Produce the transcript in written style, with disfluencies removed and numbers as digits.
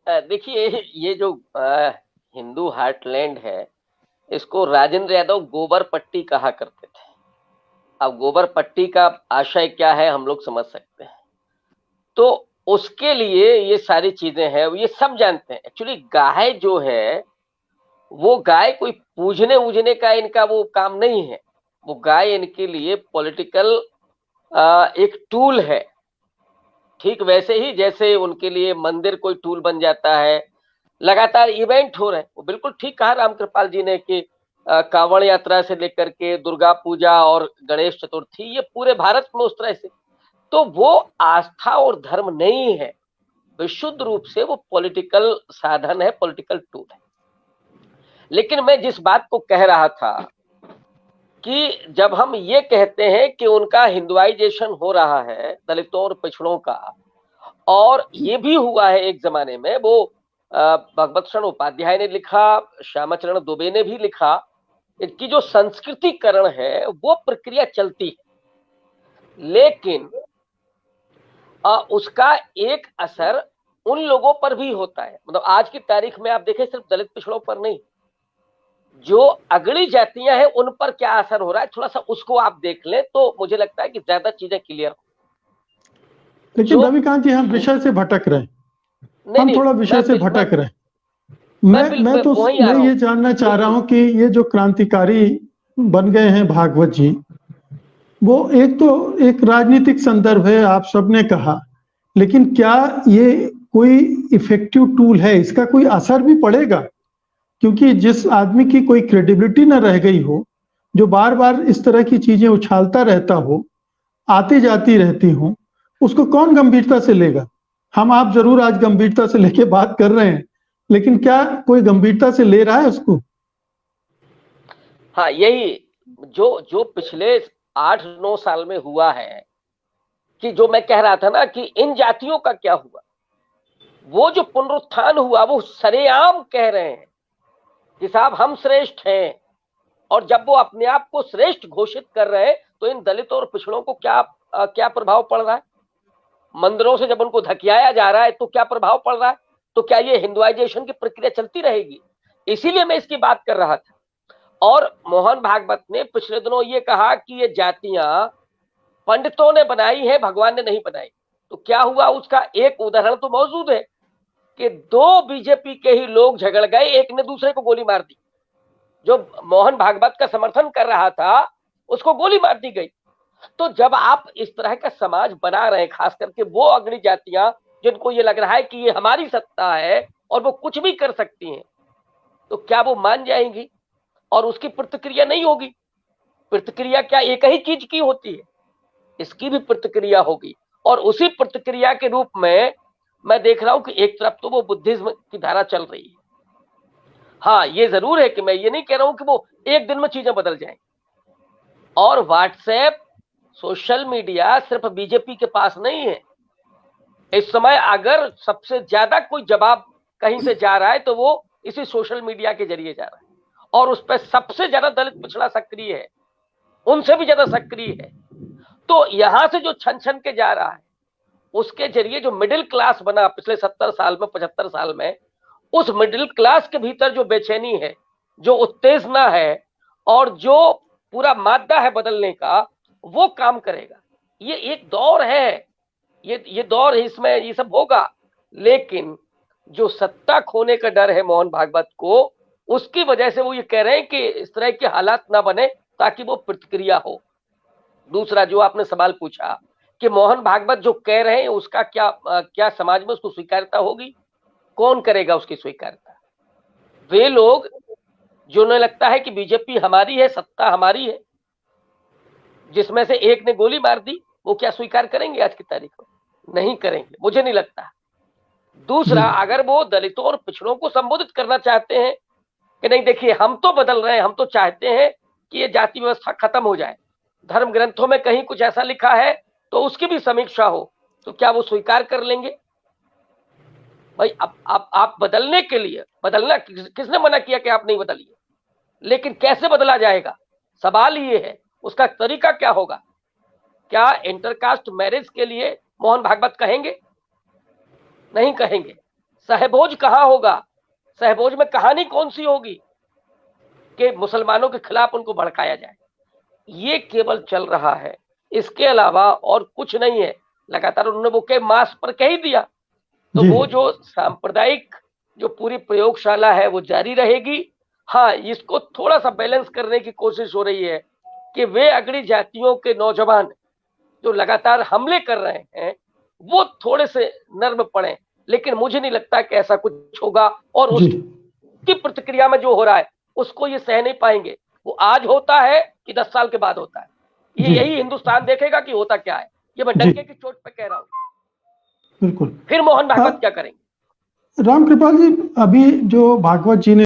देखिए, ये जो हिंदू हार्टलैंड है, इसको राजेंद्र यादव गोबर पट्टी कहा करते थे। अब गोबर पट्टी का आशय क्या है हम लोग समझ सकते हैं। तो उसके लिए ये सारी चीजें हैं, ये सब जानते हैं। एक्चुअली गाय जो है, वो गाय कोई पूजने उजने का इनका वो काम नहीं है। वो गाय इनके लिए पॉलिटिकल एक टूल है। ठीक वैसे ही जैसे उनके लिए मंदिर कोई टूल बन जाता है। लगातार इवेंट हो रहे हैं, वो बिल्कुल ठीक कहा रामकृपाल जी ने कि कांवड़ यात्रा से लेकर के दुर्गा पूजा और गणेश चतुर्थी, ये पूरे भारत में उस तरह से। तो वो आस्था और धर्म नहीं है, विशुद्ध रूप से वो पॉलिटिकल साधन है, पॉलिटिकल टूल है। लेकिन मैं जिस बात को कह रहा था कि जब हम ये कहते हैं कि उनका हिंदुआइजेशन हो रहा है दलितों और पिछड़ों का, और ये भी हुआ है एक जमाने में, वो भगवत शरण उपाध्याय ने लिखा, श्यामाचरण दुबे ने भी लिखा, इनकी जो संस्कृतिकरण है वो प्रक्रिया चलती है। लेकिन उसका एक असर उन लोगों पर भी होता है। मतलब आज की तारीख में आप देखें, सिर्फ दलित पिछड़ों पर नहीं, जो अगड़ी जातियां हैं उन पर क्या असर हो रहा है, थोड़ा सा उसको आप देख लें तो मुझे लगता है कि ज्यादा चीजें क्लियर हो। लेकिन जो रविकांत जी, हम विषय से भटक रहे हैं। नहीं हम नहीं, थोड़ा विषय से भटक रहे हैं। मैं तो वहीं आ मैं रहा ये हूं। जानना चाह रहा हूं कि ये जो क्रांतिकारी बन गए हैं भागवत जी, वो एक तो एक राजनीतिक संदर्भ है, आप सबने कहा, लेकिन क्या ये कोई इफेक्टिव टूल है? इसका कोई असर भी पड़ेगा? क्योंकि जिस आदमी की कोई क्रेडिबिलिटी न रह गई हो, जो बार बार इस तरह की चीजें उछालता रहता हो, आती जाती रहती हो, उसको कौन गंभीरता से लेगा? हम आप जरूर आज गंभीरता से लेके बात कर रहे हैं, लेकिन क्या कोई गंभीरता से ले रहा है उसको? हाँ, यही जो जो पिछले 8-9 साल में हुआ है, कि जो मैं कह रहा था ना कि इन जातियों का क्या हुआ, वो जो पुनरुत्थान हुआ, वो सरेआम कह रहे हैं कि साहब हम श्रेष्ठ हैं। और जब वो अपने आप को श्रेष्ठ घोषित कर रहे हैं, तो इन दलितों और पिछड़ों को क्या प्रभाव पड़ रहा है? मंदिरों से जब उनको धकियाया जा रहा है तो क्या प्रभाव पड़ रहा है? तो क्या ये हिंदुआइजेशन की प्रक्रिया चलती रहेगी? इसीलिए मैं इसकी बात कर रहा था। और मोहन भागवत ने पिछले दिनों ये कहा कि ये जातियां पंडितों ने बनाई है, भगवान ने नहीं बनाई। तो क्या हुआ, उसका एक उदाहरण तो मौजूद है कि 2 बीजेपी के ही लोग झगड़ गए, एक ने दूसरे को गोली मार दी। जो मोहन भागवत का समर्थन कर रहा था, उसको गोली मार दी गई। तो जब आप इस तरह का समाज बना रहे हैं, खास करके वो अग्रणी जातियां जिनको ये लग रहा है कि ये हमारी सत्ता है और वो कुछ भी कर सकती हैं, तो क्या वो मान जाएंगी? और उसकी प्रतिक्रिया नहीं होगी। प्रतिक्रिया क्या एक ही चीज की होती है? इसकी भी प्रतिक्रिया होगी। और उसी प्रतिक्रिया के रूप में मैं देख रहा हूं कि एक तरफ तो वो बुद्धिज्म की धारा चल रही है। हाँ, ये जरूर है कि मैं ये नहीं कह रहा हूं कि वो एक दिन में चीजें बदल जाएं। और व्हाट्सएप, सोशल मीडिया सिर्फ बीजेपी के पास नहीं है। इस समय अगर सबसे ज्यादा कोई जवाब कहीं से जा रहा है तो वो इसी सोशल मीडिया के जरिए जा रहा है। और उस पर सबसे ज्यादा दलित पिछड़ा सक्रिय है, उनसे भी ज्यादा सक्रिय है। तो यहां से जो छन छन के जा रहा है, उसके जरिए जो मिडिल क्लास बना पिछले 70 साल में, 75 साल में, उस मिडिल क्लास के भीतर जो बेचैनी है, जो उत्तेजना है, और जो पूरा मादा है बदलने का, वो काम करेगा। ये एक दौर है, ये दौर है, इसमें ये सब होगा। लेकिन जो सत्ता खोने का डर है मोहन भागवत को, उसकी वजह से वो ये कह रहे हैं कि इस तरह के हालात ना बने ताकि वो प्रतिक्रिया हो। दूसरा जो आपने सवाल पूछा कि मोहन भागवत जो कह रहे हैं उसका क्या समाज में उसको स्वीकार्यता होगी? कौन करेगा उसकी स्वीकार्यता? वे लोग जिन्हें लगता है कि बीजेपी हमारी है, सत्ता हमारी है, जिसमें से एक ने गोली मार दी, वो क्या स्वीकार करेंगे आज की तारीख में? नहीं करेंगे, मुझे नहीं लगता। दूसरा, अगर वो दलितों और पिछड़ों को संबोधित करना चाहते हैं कि नहीं देखिए हम तो बदल रहे हैं, हम तो चाहते हैं कि ये जाति व्यवस्था खत्म हो जाए, धर्म ग्रंथों में कहीं कुछ ऐसा लिखा है तो उसकी भी समीक्षा हो, तो क्या वो स्वीकार कर लेंगे? भाई आप बदलने के लिए, बदलना किसने मना किया कि आप नहीं बदलिए? लेकिन कैसे बदला जाएगा, सवाल ये है। उसका तरीका क्या होगा? क्या इंटरकास्ट मैरिज के लिए मोहन भागवत कहेंगे? नहीं कहेंगे। सहभोज कहाँ होगा? सहभोज में कहानी कौन सी होगी कि मुसलमानों के खिलाफ उनको भड़काया जाए? ये केवल चल रहा है, इसके अलावा और कुछ नहीं है। लगातार उन्होंने वो के मास पर कह ही दिया, तो वो जो सांप्रदायिक जो पूरी प्रयोगशाला है वो जारी रहेगी। हाँ, इसको थोड़ा सा बैलेंस करने की कोशिश हो रही है कि वे अगड़ी जातियों के नौजवान जो लगातार हमले कर रहे हैं वो थोड़े से नर्म पड़े, लेकिन मुझे नहीं लगता कि ऐसा कुछ होगा। और उसकी प्रतिक्रिया में जो हो रहा है उसको ये सह नहीं पाएंगे। वो आज होता है कि 10 साल के बाद होता है, ये यही हिंदुस्तान देखेगा कि होता क्या है। ये मैं डंके की चोट पे कह रहा हूँ। बिल्कुल। फिर मोहन भागवत क्या करेंगे? रामकृपाल जी, अभी जो भागवत जी ने